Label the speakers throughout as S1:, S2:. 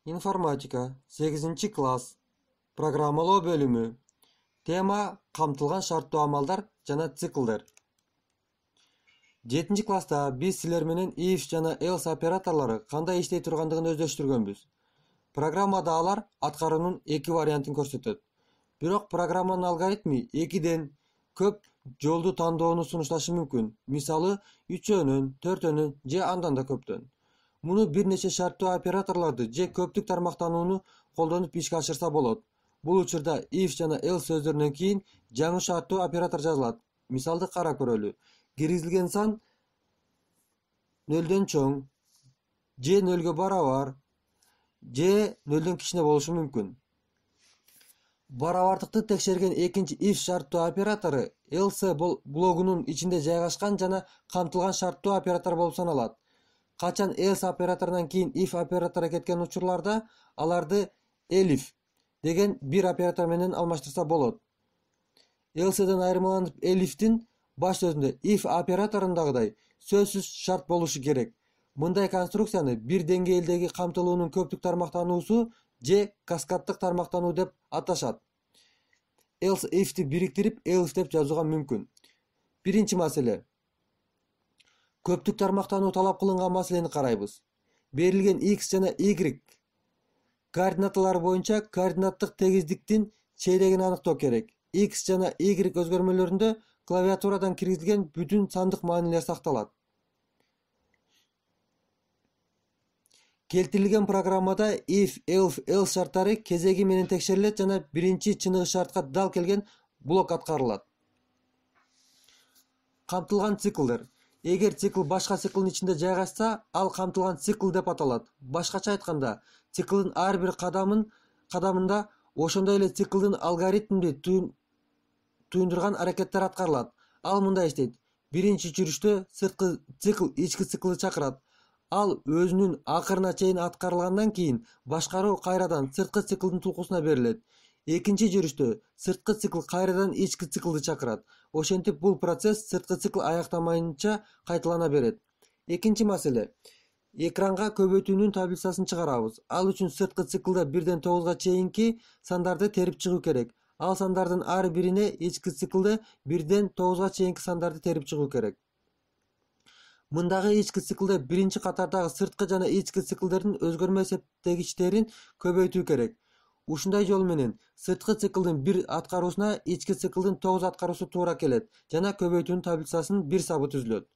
S1: Informatika 8 класс. Программалоо бөлүмү. Тема камтылган шарттуу амалдар жана циклдер. 7 класста биз силер менен if жана else операторлору кандай иштей тургандыгын өздөштүргөнбүз. Программада алар аткаруунун эки вариантын көрсөтөт. Бирок программанын алгоритми экиден көп жолду тандоону сунушташы мүмкүн. Мисалы, 3-өнөн, 4-өнөн же андан да көптөн. Муну бир нече шарттуу операторлорду же көптүк тармактанууну колдонуп ишке ашырса болот. Бул учурда if жана else сөздөрүнөн кийин жаңы шарттуу оператор жазылат. Мисалды карап көрөлү. Киргизилген сан 0дөн чоң, же 0гө барабар, же 0дөн кичине болушу мүмкүн. Барабардыкты текшерген экинчи if шарттуу оператору else блогунун ичинде жайгашкан жана камтылган шарттуу оператор болуп саналат. Качан else операторунан кийин if оператору кеткен учурларда аларды elif деген бир оператор менен алмаштырса болот. Else'ден айырмаланып elif'тин баш сөзүндө if операторундагыдай сөзсүз шарт болушу керек. Мындай конструкцияны бир деңгээлдеги камтылуунун көптүк тармактануусу же каскаддык тармактануу деп аташат. Else if'ти бириктирип elif деп жазууга мүмкүн. Биринчи маселе. Көптүк тармактануу талап кылынган маселени карайбыз. Берилген x жана y координаталары боюнча координаттык тегиздиктин чейрегин аныктоо керек. X жана y өзгөрмөлөрүндө клавиатурадан киргизилген бүтүн сандык маанилер сакталат. Келтирилген программада if, else шарттары кезеги менен текшерилет жана биринчи чыныгы шартка дал келген блок аткарылат. Камтылган циклдер. Эгер цикл башка циклдын ичинде жайгашса, ал камтылган цикл деп аталат. Башкача айтканда, циклдын ар бир кадамында ошондой эле циклдын алгоритмди туюндурган аракеттер аткарылат. Ал мындай иштейт. Биринчи жүрүштө сырткы цикл ички циклды чакырат. Ал өзүнүн акырына чейин аткарылгандан кийин башкаруу кайрадан сырткы циклдын тулкусуна берилет. Экинчи жүрүштө сырткы цикл кайрадан ички циклды чакырат. Ошентип бул процесс сырткы цикл аяктамайынча кайталана берет. Экинчи маселе. Экранга көбөйтүүнүн таблицасын чыгарабыз. Ал үчүн сырткы циклда 1ден 9га чейинки сандарды терип чыгуу керек. Ал сандардын ар бирине ички циклда 1ден 9га чейинки сандарды терип чыгуу керек. Мындагы ички циклда биринчи катардагы сырткы жана ички циклдердин өзгөрмө эсептегичтерин көбөйтүү керек. Ушундай жол менен сырткы циклдын 1 аткаруусуна ички циклдын 9 аткаруусу туура келет жана көбөйтүүнүн таблицасынын бир сабы түзүлөт.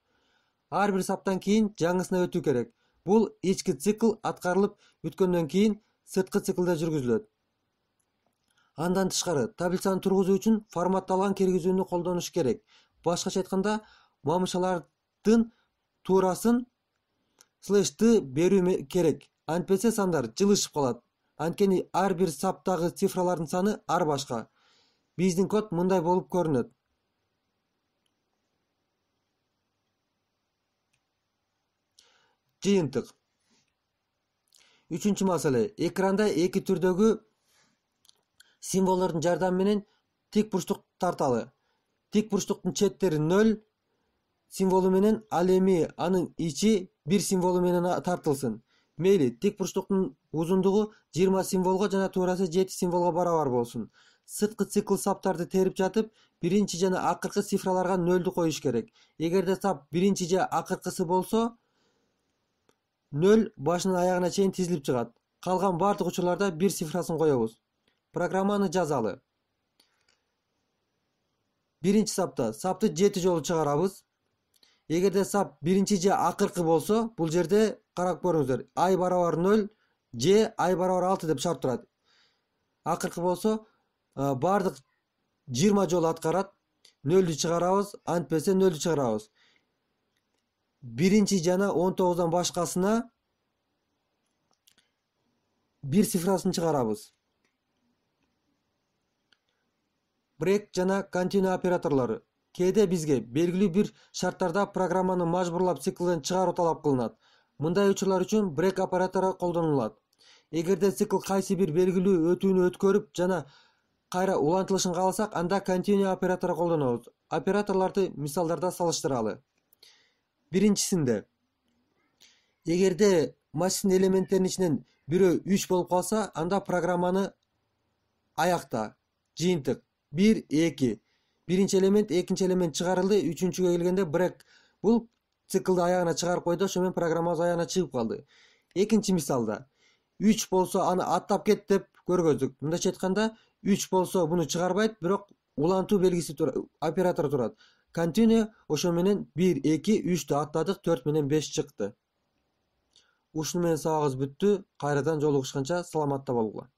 S1: Ар бир саптан кийин жаңысына өтүү керек. Бул ички цикл аткарылып бүткөндөн кийин сырткы циклда жүргүзүлөт. Андан тышкары, таблицаны тургузуу үчүн форматталган киргизүүнү колдонуш керек. Башкача айтканда, мамышалардын туурасын /t берүү керек. Антпесе сандар жылышып калат. Анткени ар бир саптагы цифралардын саны ар башка. Биздин код мындай болуп көрүнөт. Жыйынтык. Үчүнчү маселе. Экранда эки түрдөгү символдордун жардамы менен тик бурчтук тарталы. Тик бурчтуктун четтери 0 символу менен, ал эми анын ичи 1 символу менен тартылсын. Мейли, тик бурчтуктун узундугу 20 символго жана туурасы 7 символго барабар болсун. Сырткы цикл саптарды терип жатып, биринчи жана акыркы цифраларга 0ду коюш керек. Эгерде сап биринчи же акыркысы болсо, 0 башынан аягына чейин тизилип чыгат. Калган бардык учурларда 1 цифрасын коебуз. Программаны жазалы. Биринчи сапты 7 жолу чыгарабыз. Эгерде сап биринчи же акыркы болсо, бул жерде карап көрүңүздөр. I барабар 0 же I барабар 6 деп шарт турат. Акыркы болсо, бардык 20 жолу аткарат. 0ду чыгарабыз, антпесе 0ду чыгарабыз. Биринчи жана 19дан башкасына 1 цифрасын чыгарабыз. Break жана continue операторлору. Кээде бизге белгилүү бир шарттарда программаны мажбурлап циклден чыгаруу талап кылынат. Мындай учурлар үчүн break оператору колдонулат. Эгерде цикл кайсы бир белгилүү өтүүнү өткөрүп жана кайра улантылышын кааласак, анда continue оператору колдонобуз. Операторлорду мисалдарда салыштыралы. Биринчисинде, эгерде массивдин элементтеринин ичинен бирөө 3 болуп калса, анда программаны аякта. Жыйынтык 1 2. Биринчи элемент, экинчи элемент чыгарылды, үчүнчүгө келгенде брек бул циклды аягына чыгарып койду, ошо менен программабыз аягына чыгып калды. Экинчи мисалда 3 болсо аны аттап кет деп көргөздүк. Мындайча айтканда 3 болсо буну чыгарбайт, бирок улантуу белгиси оператору турат. Continue, ошо менен 1 2 3 аттадык, 4 менен 5 чыкты. Ушуну менен сабагыбыз бүттү. Кайрадан жолугушканча саламатта болгула.